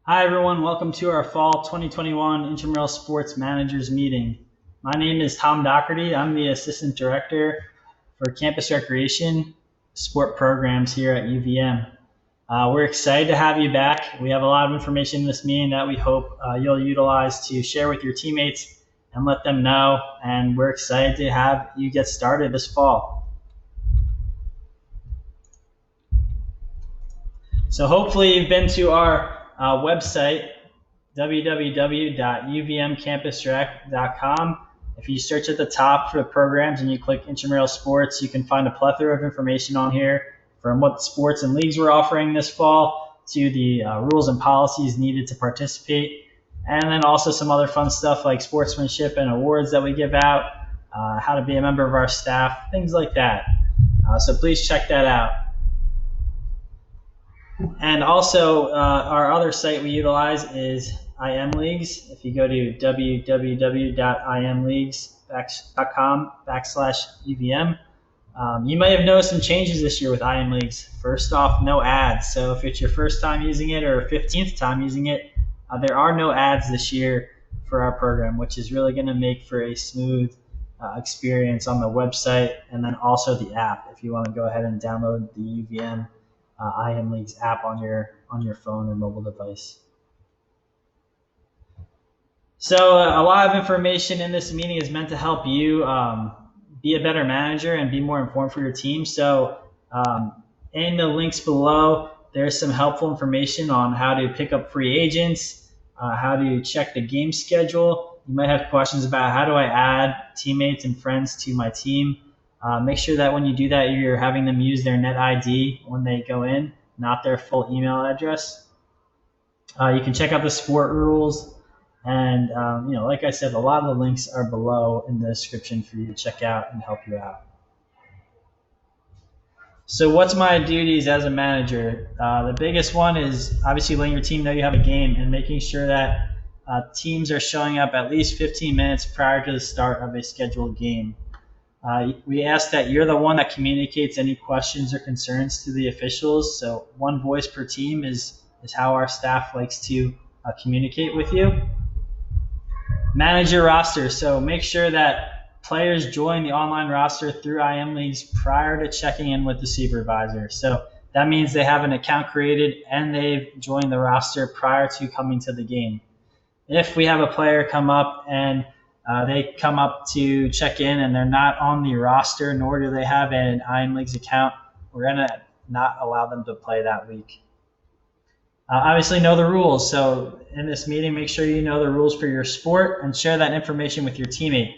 Hi everyone, welcome to our Fall 2021 Intramural Sports Managers Meeting. My name is Tom Doherty. I'm the Assistant Director for Campus Recreation Sport Programs here at UVM. We're excited to have you back. We have a lot of information in this meeting that we hope you'll utilize to share with your teammates and let them know, and we're excited to have you get started this fall. So hopefully you've been to our website, www.uvmcampusdirect.com. If you search at the top for the programs and you click Intramural Sports, you can find a plethora of information on here from what sports and leagues we're offering this fall to the rules and policies needed to participate, and then also some other fun stuff like sportsmanship and awards that we give out, how to be a member of our staff, things like that. So please check that out. And also, our other site we utilize is IMLeagues. If you go to www.imleagues.com/UVM, you may have noticed some changes this year with IMLeagues. First off, no ads. So if it's your first time using it or 15th time using it, there are no ads this year for our program, which is really going to make for a smooth experience on the website and then also the app if you want to go ahead and download the UVM IMLeagues app on your phone or mobile device. So a lot of information in this meeting is meant to help you be a better manager and be more informed for your team. So in the links below, there's some helpful information on how to pick up free agents, how to check the game schedule. You might have questions about how do I add teammates and friends to my team. Make sure that when you do that, you're having them use their net ID when they go in, not their full email address. You can check out the sport rules. And, like I said, a lot of the links are below in the description for you to check out and help you out. So what's my duties as a manager? The biggest one is obviously letting your team know you have a game and making sure that teams are showing up at least 15 minutes prior to the start of a scheduled game. We ask that you're the one that communicates any questions or concerns to the officials. So one voice per team is how our staff likes to communicate with you. Manage your roster. So make sure that players join the online roster through IMLeagues prior to checking in with the supervisor. So that means they have an account created and they've joined the roster prior to coming to the game. If we have a player come up and they come up to check in and they're not on the roster, nor do they have an IMLeagues account, we're going to not allow them to play that week. Obviously, know the rules. So in this meeting, make sure you know the rules for your sport and share that information with your teammate.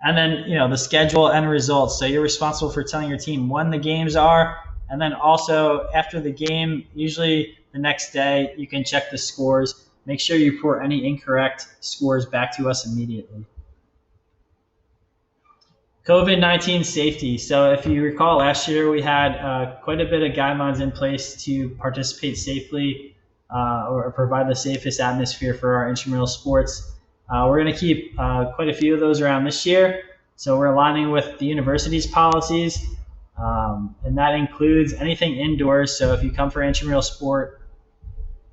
And then, the schedule and results. So you're responsible for telling your team when the games are. And then also after the game, usually the next day, you can check the scores. Make sure you report any incorrect scores back to us immediately. COVID-19 safety. So if you recall, last year we had quite a bit of guidelines in place to participate safely or provide the safest atmosphere for our intramural sports. We're going to keep quite a few of those around this year. So we're aligning with the university's policies, and that includes anything indoors. So if you come for intramural sport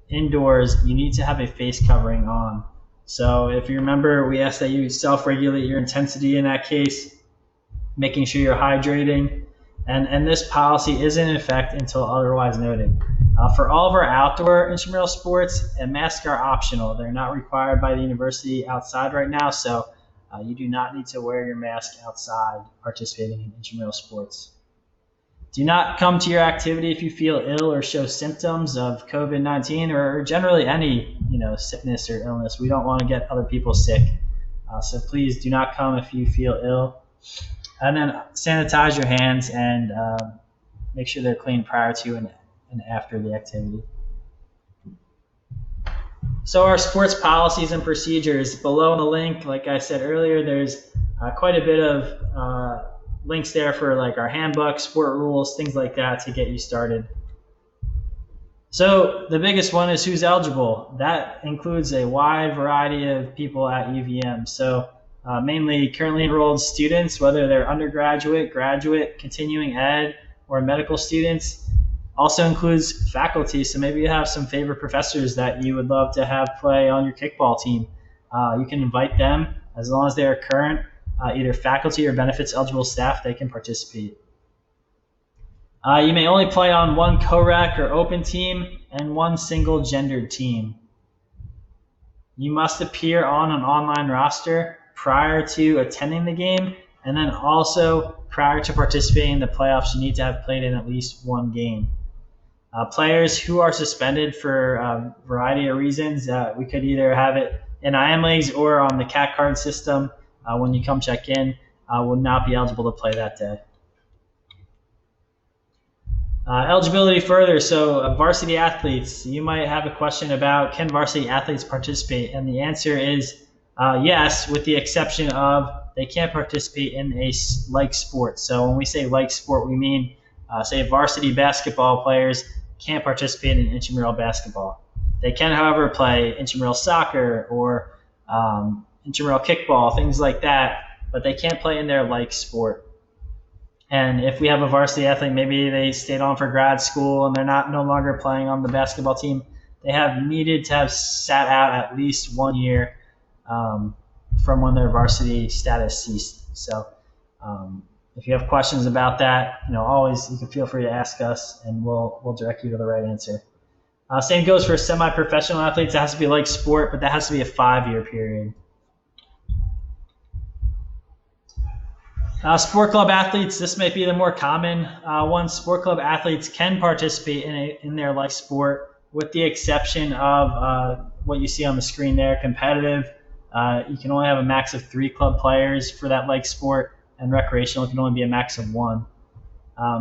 indoors, you need to have a face covering on. So if you remember, we ask that you self-regulate your intensity in that case, making sure you're hydrating, and this policy is in effect until otherwise noted. For all of our outdoor intramural sports, masks are optional. They're not required by the university outside right now, so you do not need to wear your mask outside participating in intramural sports. Do not come to your activity if you feel ill or show symptoms of COVID-19 or generally any sickness or illness. We don't want to get other people sick, so please do not come if you feel ill. And then sanitize your hands and make sure they're clean prior to and after the activity. So our sports policies and procedures, below in the link, like I said earlier, there's quite a bit of links there for like our handbook, sport rules, things like that to get you started. So the biggest one is who's eligible. That includes a wide variety of people at UVM. So mainly currently enrolled students, whether they're undergraduate, graduate, continuing ed, or medical students. Also includes faculty, so maybe you have some favorite professors that you would love to have play on your kickball team. You can invite them as long as they are current, either faculty or benefits eligible staff, they can participate. You may only play on one co-rec or open team and one single gendered team. You must appear on an online roster prior to attending the game, and then also prior to participating in the playoffs, you need to have played in at least one game. Players who are suspended for a variety of reasons, we could either have it in IMLeagues or on the CAT card system when you come check in, will not be eligible to play that day. Eligibility further, so varsity athletes, you might have a question about can varsity athletes participate, and the answer is yes, with the exception of they can't participate in a like sport. So when we say like sport, we mean say varsity basketball players can't participate in intramural basketball. They can, however, play intramural soccer or intramural kickball, things like that, but they can't play in their like sport. And if we have a varsity athlete, maybe they stayed on for grad school and they're no longer playing on the basketball team, they have needed to have sat out at least 1 year from when their varsity status ceased. So if you have questions about that, always you can feel free to ask us and we'll direct you to the right answer. Same goes for semi-professional athletes. It has to be like sport, but that has to be a 5-year period. Sport club athletes, this might be the more common one. Sport club athletes can participate in their like sport, with the exception of what you see on the screen there, competitive. You can only have a max of 3 club players for that like sport, and recreational can only be a max of 1.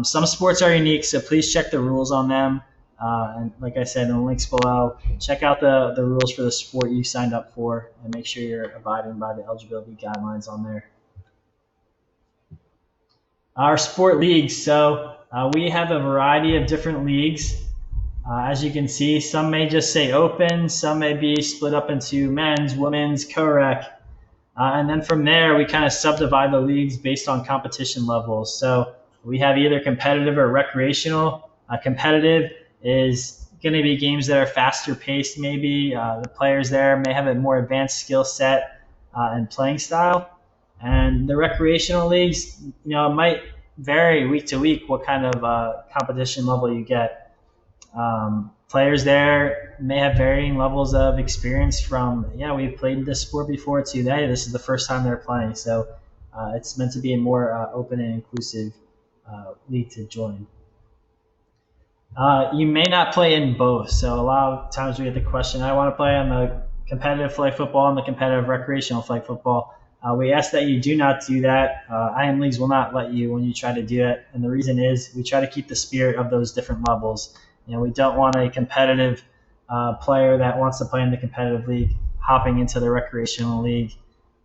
Some sports are unique, so please check the rules on them. And like I said in the links below, check out the rules for the sport you signed up for and make sure you're abiding by the eligibility guidelines on there. Our sport leagues, so we have a variety of different leagues. As you can see, some may just say open, some may be split up into men's, women's, co-rec. And then from there, we kind of subdivide the leagues based on competition levels. So we have either competitive or recreational. Competitive is going to be games that are faster paced maybe. The players there may have a more advanced skill set and playing style. And the recreational leagues, it might vary week to week what kind of competition level you get. Players there may have varying levels of experience from, we've played this sport before, to this is the first time they're playing. So it's meant to be a more open and inclusive league to join. You may not play in both. So a lot of times we get the question, I want to play on the competitive flag football and the competitive recreational flag football. We ask that you do not do that. IMLeagues will not let you when you try to do it. And the reason is we try to keep the spirit of those different levels. We don't want a competitive player that wants to play in the competitive league hopping into the recreational league.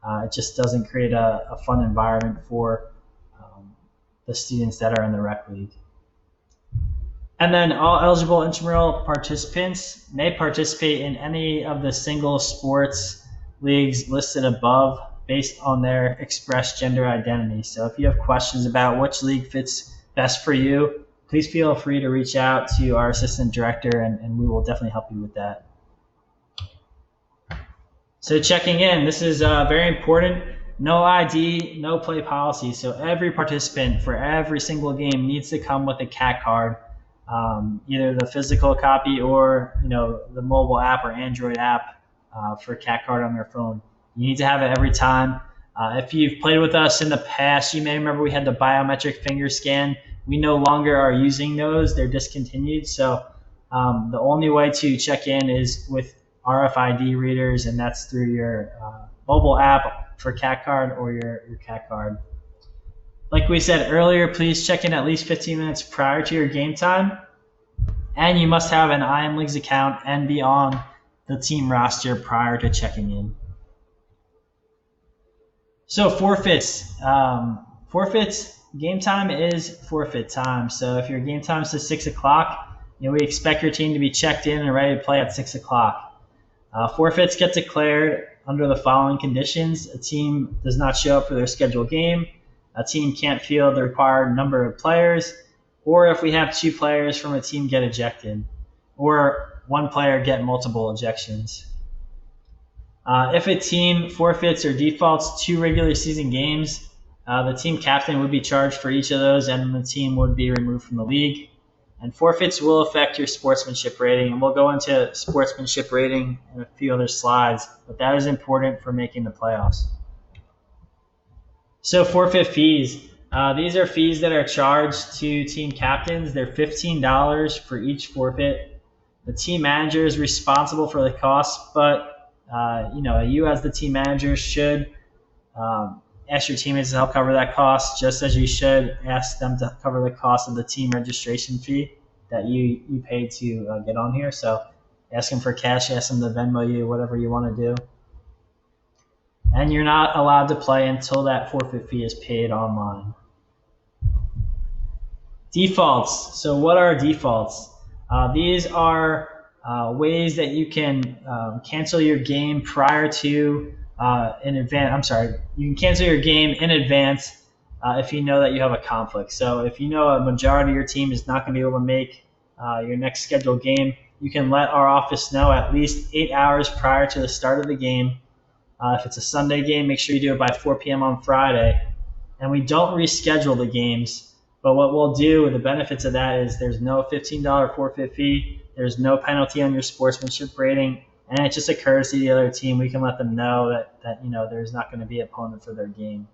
It just doesn't create a fun environment for the students that are in the rec league. And then all eligible intramural participants may participate in any of the single sports leagues listed above based on their expressed gender identity. So if you have questions about which league fits best for you, please feel free to reach out to our assistant director and we will definitely help you with that. So checking in, this is very important. No ID, no play policy. So every participant for every single game needs to come with a CAT card, either the physical copy or the mobile app or Android app for CAT card on their phone. You need to have it every time. If you've played with us in the past, you may remember we had the biometric finger scan. We no longer are using those. They're discontinued. So the only way to check in is with RFID readers, and that's through your mobile app for CAT card or your CAT card. Like we said earlier, please check in at least 15 minutes prior to your game time. And you must have an IMLeagues account and be on the team roster prior to checking in. So forfeits. Forfeits, game time is forfeit time. So if your game time is at 6 o'clock, we expect your team to be checked in and ready to play at 6 o'clock. Forfeits get declared under the following conditions. A team does not show up for their scheduled game. A team can't field the required number of players. or if we have 2 players from a team get ejected, or 1 player get multiple ejections. If a team forfeits or defaults 2 regular season games, the team captain would be charged for each of those, and the team would be removed from the league. And forfeits will affect your sportsmanship rating, and we'll go into sportsmanship rating in a few other slides, but that is important for making the playoffs. So forfeit fees. These are fees that are charged to team captains. They're $15 for each forfeit. The team manager is responsible for the costs, but you as the team manager should ask your teammates to help cover that cost, just as you should ask them to cover the cost of the team registration fee that you paid to get on here. So ask them for cash, ask them to Venmo you, whatever you want to do. And you're not allowed to play until that forfeit fee is paid online. Defaults. So what are defaults? These are ways that you can cancel your game prior to in advance. I'm sorry, you can cancel your game in advance if you know that you have a conflict. So if you know a majority of your team is not going to be able to make your next scheduled game, you can let our office know at least 8 hours prior to the start of the game. If it's a Sunday game, make sure you do it by 4 p.m. on Friday. And we don't reschedule the games, but what we'll do, the benefits of that is there's no $15 forfeit fee, there's no penalty on your sportsmanship rating, and it's just a courtesy to the other team. We can let them know that there's not going to be an opponent for their game.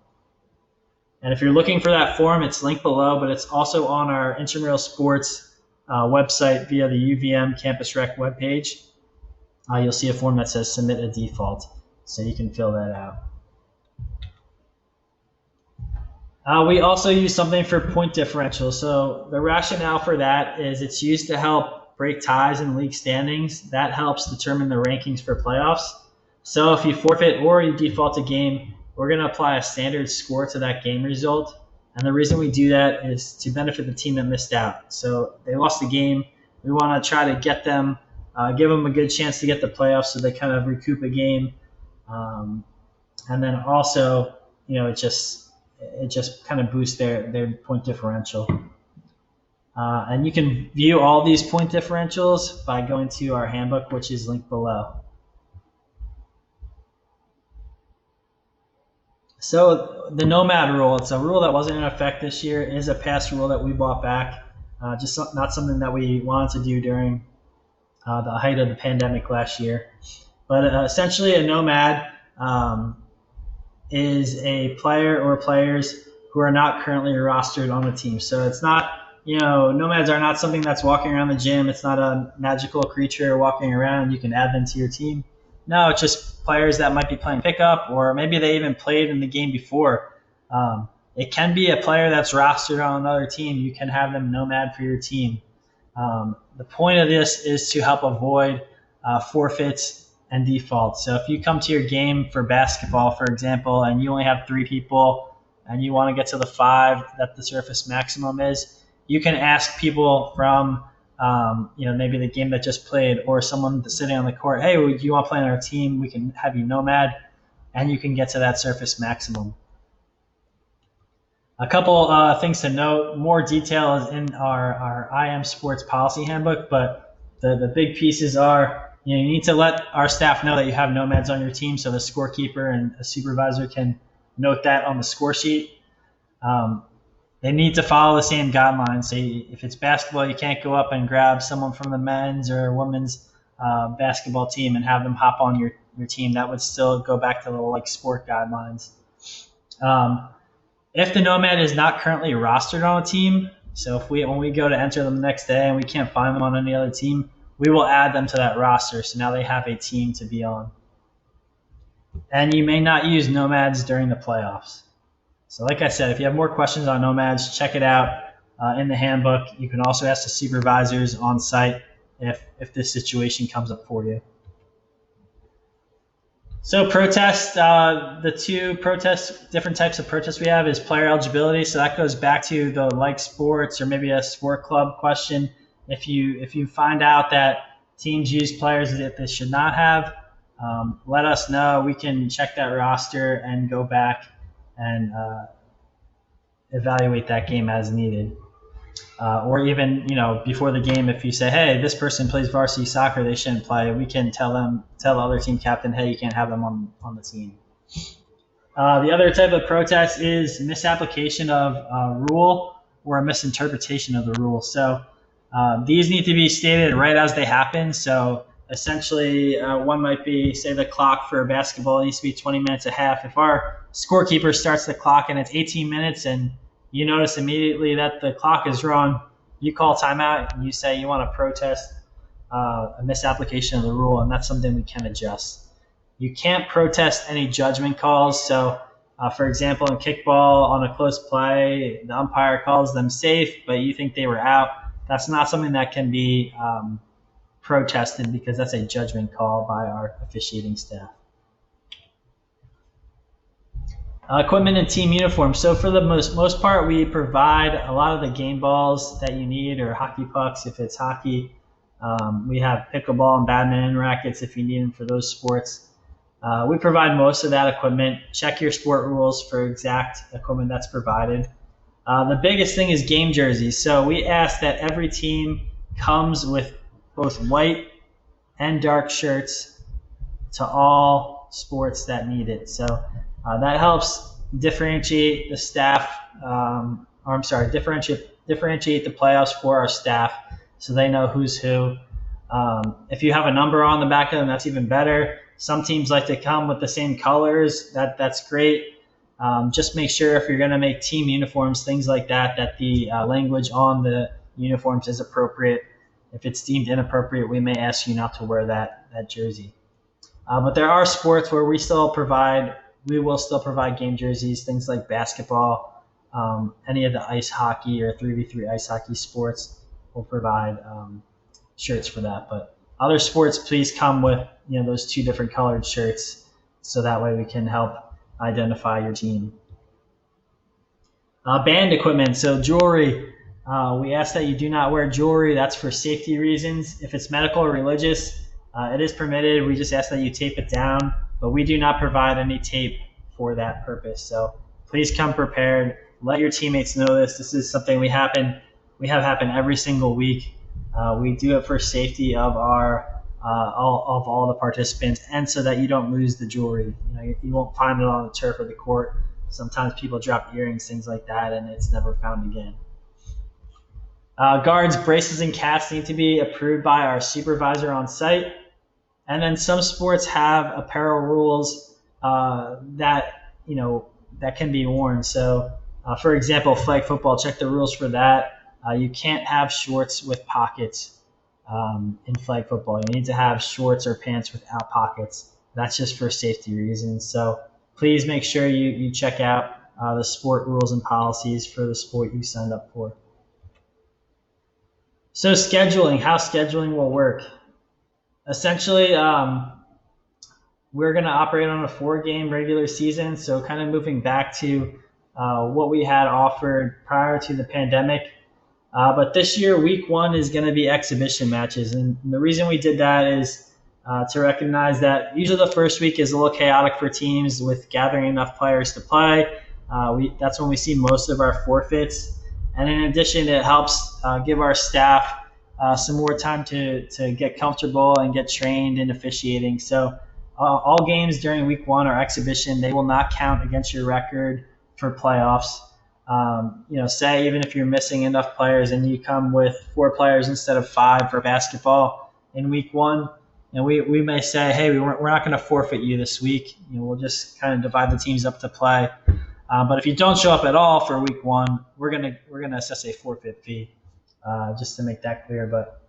And if you're looking for that form, it's linked below, but it's also on our Intramural Sports website via the UVM Campus Rec webpage. You'll see a form that says submit a default, so you can fill that out. We also use something for point differential. So the rationale for that is it's used to help break ties in league standings. That helps determine the rankings for playoffs. So if you forfeit or you default a game, we're going to apply a standard score to that game result. And the reason we do that is to benefit the team that missed out. So they lost the game. We want to try to get them, give them a good chance to get the playoffs so they kind of recoup a game. And then also, it just kind of boosts their point differential. And you can view all these point differentials by going to our handbook, which is linked below. So the NOMAD Rule, it's a rule that wasn't in effect this year. It is a past rule that we brought back, just not something that we wanted to do during the height of the pandemic last year. But essentially a nomad is a player or players who are not currently rostered on the team. So it's not, nomads are not something that's walking around the gym. It's not a magical creature walking around and you can add them to your team. No, it's just players that might be playing pickup, or maybe they even played in the game before. It can be a player that's rostered on another team. You can have them nomad for your team. The point of this is to help avoid forfeits and defaults. So if you come to your game for basketball, for example, and you only have 3 people and you want to get to the 5 that the surface maximum is, you can ask people from maybe the game that just played, or someone sitting on the court, hey, do you want to play on our team? We can have you nomad, and you can get to that surface maximum. A couple things to note. More detail is in our IM Sports Policy Handbook, but the big pieces are, you need to let our staff know that you have nomads on your team, so the scorekeeper and a supervisor can note that on the score sheet. They need to follow the same guidelines. So if it's basketball, you can't go up and grab someone from the men's or women's basketball team and have them hop on your team. That would still go back to the sport guidelines. If the nomad is not currently rostered on a team, so when we go to enter them the next day and we can't find them on any other team, we will add them to that roster. So now they have a team to be on. And you may not use nomads during the playoffs. So like I said, if you have more questions on nomads, check it out in the handbook. You can also ask the supervisors on site if this situation comes up for you. So protest, the 2 different types of protests we have is player eligibility. So that goes back to the like sports or maybe a sport club question. If you find out that teams use players that they should not have, let us know. We can check that roster and go back and evaluate that game as needed. Or even, before the game, if you say, hey, this person plays varsity soccer, they shouldn't play, we can tell the other team captain, hey, you can't have them on the team. The other type of protest is misapplication of a rule or a misinterpretation of the rule. So these need to be stated right as they happen. So essentially, one might be, say, the clock for basketball needs to be 20 minutes a half. If our scorekeeper starts the clock and it's 18 minutes and you notice immediately that the clock is wrong, you call timeout and you say you want to protest a misapplication of the rule, and that's something we can adjust. You can't protest any judgment calls. So, for example, in kickball, on a close play, the umpire calls them safe, but you think they were out. That's not something that can be protested because that's a judgment call by our officiating staff. Equipment and team uniforms. So for the most part, we provide a lot of the game balls that you need, or hockey pucks if it's hockey. We have pickleball and badminton rackets if you need them for those sports. We provide most of that equipment. Check your sport rules for exact equipment that's provided. The biggest thing is game jerseys. So we ask that every team comes with both white and dark shirts to all sports that need it. So that helps differentiate the staff, differentiate the playoffs for our staff so they know who's who. If you have a number on the back of them, that's even better. Some teams like to come with the same colors. That's great. Just make sure if you're going to make team uniforms, things like that, that the language on the uniforms is appropriate. If it's deemed inappropriate, we may ask you not to wear that jersey. But there are sports where we will still provide game jerseys, things like basketball, any of the ice hockey or 3v3 ice hockey sports will provide shirts for that. But other sports, please come with those two different colored shirts so that way we can help identify your team. Banned equipment, so jewelry. We ask that you do not wear jewelry. That's for safety reasons. If it's medical or religious, it is permitted. We just ask that you tape it down, but we do not provide any tape for that purpose. So please come prepared. Let your teammates know this. This is something we have happen every single week. We do it for safety of all the participants, and so that you don't lose the jewelry. You won't find it on the turf or the court. Sometimes people drop earrings, things like that, and it's never found again. Guards, braces, and casts need to be approved by our supervisor on site. And then some sports have apparel rules that can be worn. So, for example, flag football, check the rules for that. You can't have shorts with pockets in flag football. You need to have shorts or pants without pockets. That's just for safety reasons. So please make sure you check out the sport rules and policies for the sport you signed up for. So scheduling, how scheduling will work. Essentially, we're going to operate on a 4-game regular season, so kind of moving back to what we had offered prior to the pandemic. But this year, week 1 is going to be exhibition matches. And the reason we did that is to recognize that usually the first week is a little chaotic for teams with gathering enough players to play. That's when we see most of our forfeits. And in addition, it helps give our staff some more time to get comfortable and get trained in officiating. So all games during week 1 are exhibition. They will not count against your record for playoffs. Say even if you're missing enough players and you come with 4 players instead of 5 for basketball in week 1, and we may say, hey, we're not going to forfeit you this week. We'll just kind of divide the teams up to play. But if you don't show up at all for week 1, we're gonna assess a forfeit fee, just to make that clear. But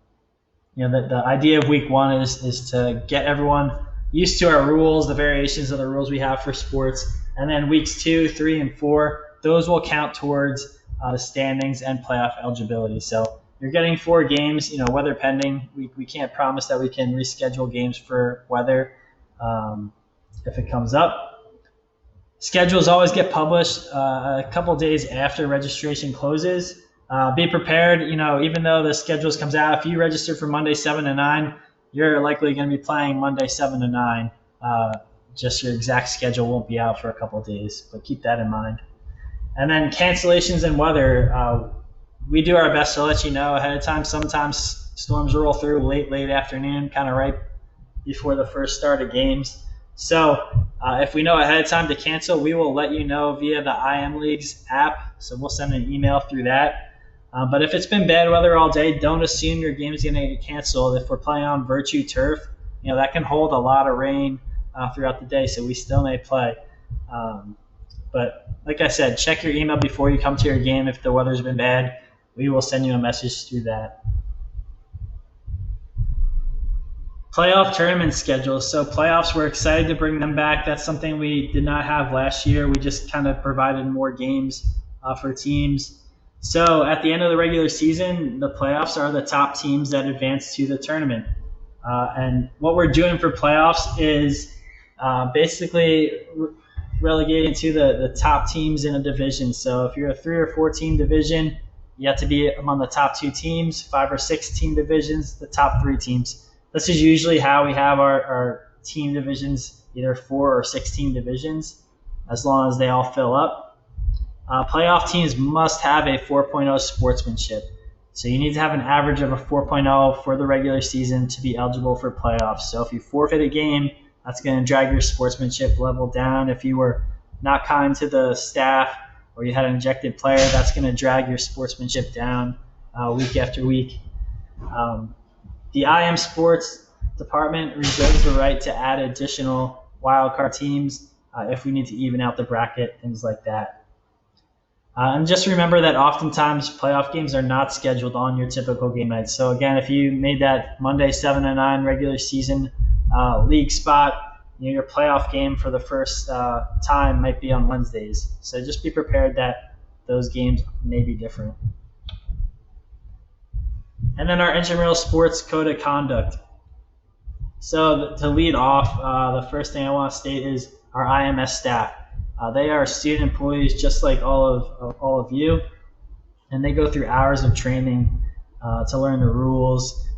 the idea of week 1 is to get everyone used to our rules, the variations of the rules we have for sports, and then weeks 2, 3, and 4. Those will count towards the standings and playoff eligibility. So you're getting 4 games, weather pending. We can't promise that we can reschedule games for weather if it comes up. Schedules always get published a couple days after registration closes. Be prepared, even though the schedules comes out, if you register for Monday 7 to 9, you're likely going to be playing Monday 7 to 9. Just your exact schedule won't be out for a couple days, but keep that in mind. And then cancellations and weather. we do our best to let you know ahead of time. Sometimes storms roll through late afternoon, kind of right before the first start of games. So if we know ahead of time to cancel, we will let you know via the IMLeagues app. So we'll send an email through that. But if it's been bad weather all day, don't assume your game is going to get canceled. If we're playing on Virtue turf, that can hold a lot of rain throughout the day, so we still may play. But like I said, check your email before you come to your game. If the weather's been bad, we will send you a message through that. Playoff tournament schedules. So playoffs, we're excited to bring them back. That's something we did not have last year. We just kind of provided more games for teams. So at the end of the regular season, the playoffs are the top teams that advance to the tournament. And what we're doing for playoffs is basically relegating to the top teams in a division. So if you're a 3 or 4 team division, you have to be among the top 2 teams. 5 or 6 team divisions, the top 3 teams. This is usually how we have our team divisions, either 4 or 6 team divisions, as long as they all fill up. Playoff teams must have a 4.0 sportsmanship. So you need to have an average of a 4.0 for the regular season to be eligible for playoffs. So if you forfeit a game, that's going to drag your sportsmanship level down. If you were not kind to the staff or you had an ejected player, that's going to drag your sportsmanship down week after week. The IM Sports Department reserves the right to add additional wildcard teams if we need to even out the bracket, things like that. And just remember that oftentimes playoff games are not scheduled on your typical game nights. So again, if you made that Monday 7-9 regular season league spot, your playoff game for the first time might be on Wednesdays. So just be prepared that those games may be different. And then our Intramural Sports Code of Conduct. So to lead off, the first thing I want to state is our IMS staff. They are student employees just like all of you, and they go through hours of training to learn the rules.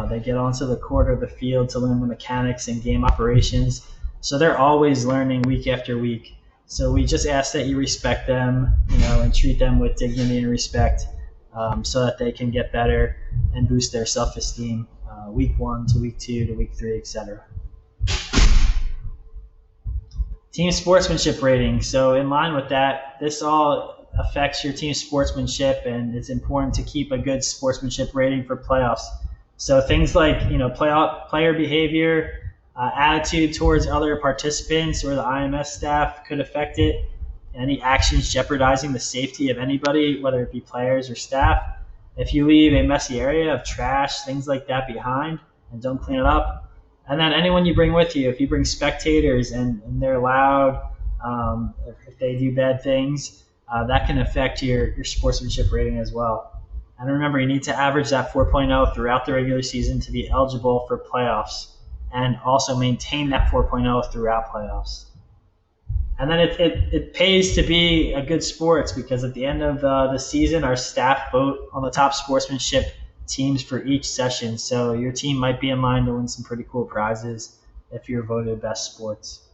They get onto the court or the field to learn the mechanics and game operations. So they're always learning week after week. So we just ask that you respect them, and treat them with dignity and respect, so that they can get better and boost their self-esteem week 1 to week 2 to week 3, etc. Team sportsmanship rating. So in line with that, this all affects your team sportsmanship, and it's important to keep a good sportsmanship rating for playoffs. So things like player behavior, attitude towards other participants or the IMS staff could affect it. Any actions jeopardizing the safety of anybody, whether it be players or staff. If you leave a messy area of trash, things like that behind and don't clean it up. And then anyone you bring with you, if you bring spectators and they're loud, if they do bad things, that can affect your sportsmanship rating as well. And remember, you need to average that 4.0 throughout the regular season to be eligible for playoffs, and also maintain that 4.0 throughout playoffs. And then it pays to be a good sports, because at the end of the season, our staff vote on the top sportsmanship teams for each session. So your team might be in line to win some pretty cool prizes if you're voted best sports.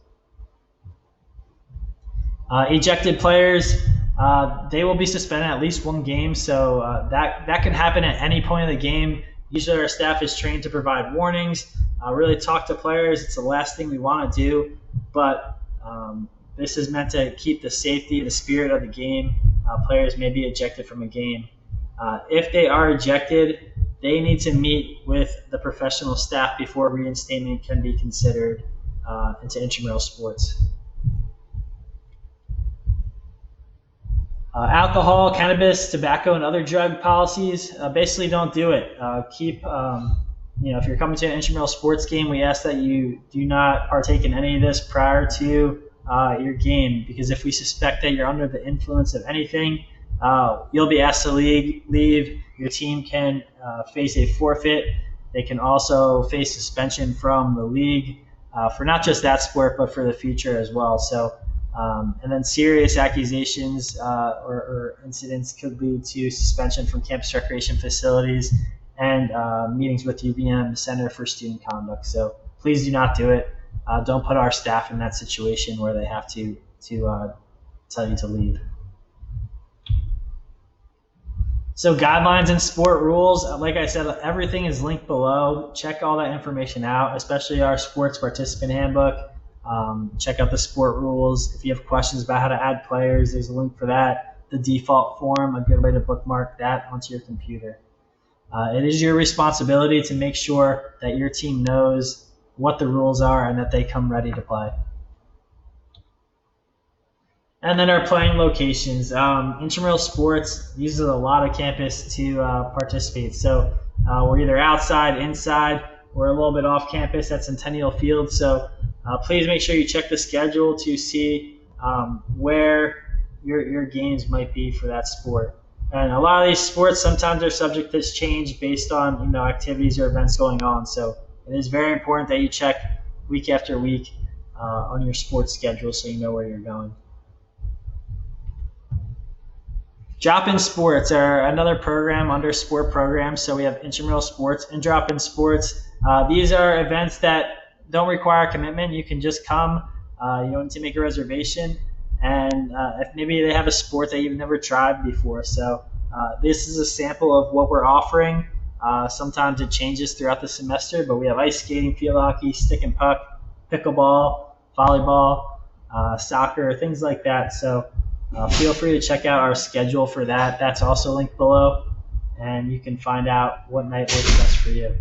Ejected players, they will be suspended at least 1 game. So that can happen at any point of the game. Usually our staff is trained to provide warnings, really talk to players. It's the last thing we want to do, but this is meant to keep the safety, the spirit of the game. Players may be ejected from a game. If they are ejected, they need to meet with the professional staff before reinstatement can be considered into intramural sports. Alcohol, cannabis, tobacco, and other drug policies, basically don't do it. If you're coming to an intramural sports game, we ask that you do not partake in any of this prior to your game, because if we suspect that you're under the influence of anything, you'll be asked to leave. Your team can face a forfeit. They can also face suspension from the league for not just that sport, but for the future as well. So, and then serious accusations or incidents could lead to suspension from campus recreation facilities and meetings with UVM Center for Student Conduct. So please do not do it. Don't put our staff in that situation where they have to tell you to leave. So guidelines and sport rules, like I said, everything is linked below. Check all that information out, especially our sports participant handbook. Check out the sport rules. If you have questions about how to add players, there's a link for that. The default form, a good way to bookmark that onto your computer. It is your responsibility to make sure that your team knows what the rules are and that they come ready to play. And then our playing locations. Intramural sports uses a lot of campus to participate. So we're either outside, inside, or a little bit off campus at Centennial Field. So please make sure you check the schedule to see where your games might be for that sport. And a lot of these sports sometimes are subject to change based on activities or events going on. So it is very important that you check week after week on your sports schedule so you know where you're going. Drop-in sports are another program under sport programs. So we have intramural sports and drop-in sports. These are events that don't require commitment. You can just come. You don't need to make a reservation. And if maybe they have a sport that you've never tried before. So this is a sample of what we're offering. Sometimes it changes throughout the semester, but we have ice skating, field hockey, stick and puck, pickleball, volleyball, soccer, things like that. So feel free to check out our schedule for that. That's also linked below, and you can find out what night works best for you.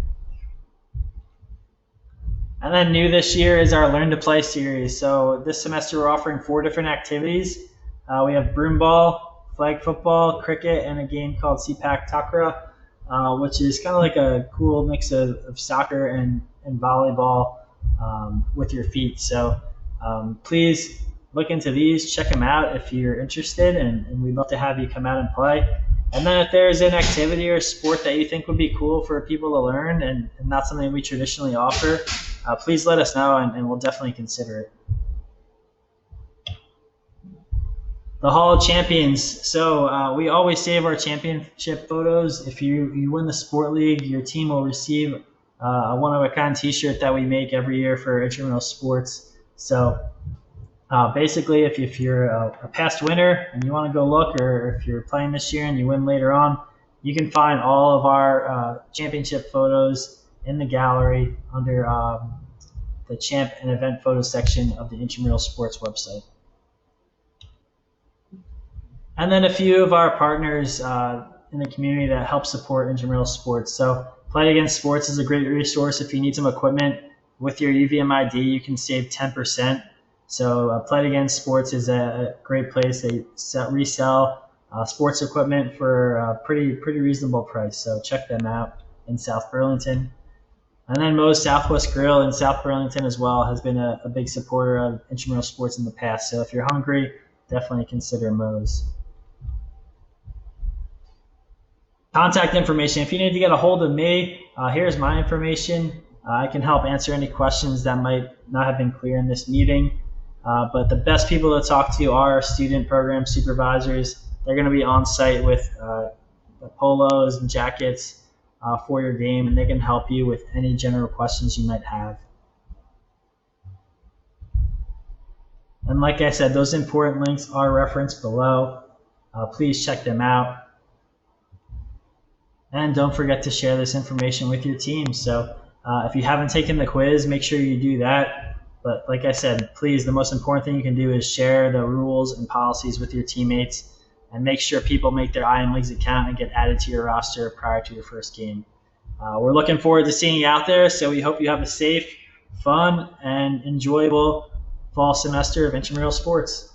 And then new this year is our Learn to Play series. So this semester we're offering 4 different activities. We have broomball, flag football, cricket, and a game called Sepak Takraw, which is kind of like a cool mix of soccer and volleyball with your feet. So please look into these, check them out if you're interested, and we'd love to have you come out and play. And then if there's an activity or sport that you think would be cool for people to learn and not something we traditionally offer, please let us know and we'll definitely consider it. The Hall of Champions. So we always save our championship photos. If you win the sport league, your team will receive a one-of-a-kind t-shirt that we make every year for intramural sports. So basically, if you're a past winner and you want to go look, or if you're playing this year and you win later on, you can find all of our championship photos in the gallery under the champ and event photo section of the Intramural Sports website. And then a few of our partners in the community that help support intramural sports. So Play Against Sports is a great resource. If you need some equipment with your UVM ID, you can save 10%. So Play Against Sports is a great place. They resell sports equipment for a pretty reasonable price. So check them out in South Burlington. And then MOE'S Southwest Grill in South Burlington as well has been a big supporter of intramural sports in the past. So if you're hungry, definitely consider MOE'S. Contact information. If you need to get a hold of me, here's my information. I can help answer any questions that might not have been clear in this meeting. But the best people to talk to are student program supervisors. They're going to be on site with the polos and jackets for your game, and they can help you with any general questions you might have. And like I said, those important links are referenced below. Please check them out. And don't forget to share this information with your team. So if you haven't taken the quiz, make sure you do that. But like I said, please, the most important thing you can do is share the rules and policies with your teammates and make sure people make their IMLeagues account and get added to your roster prior to your first game. We're looking forward to seeing you out there, so we hope you have a safe, fun, and enjoyable fall semester of intramural sports.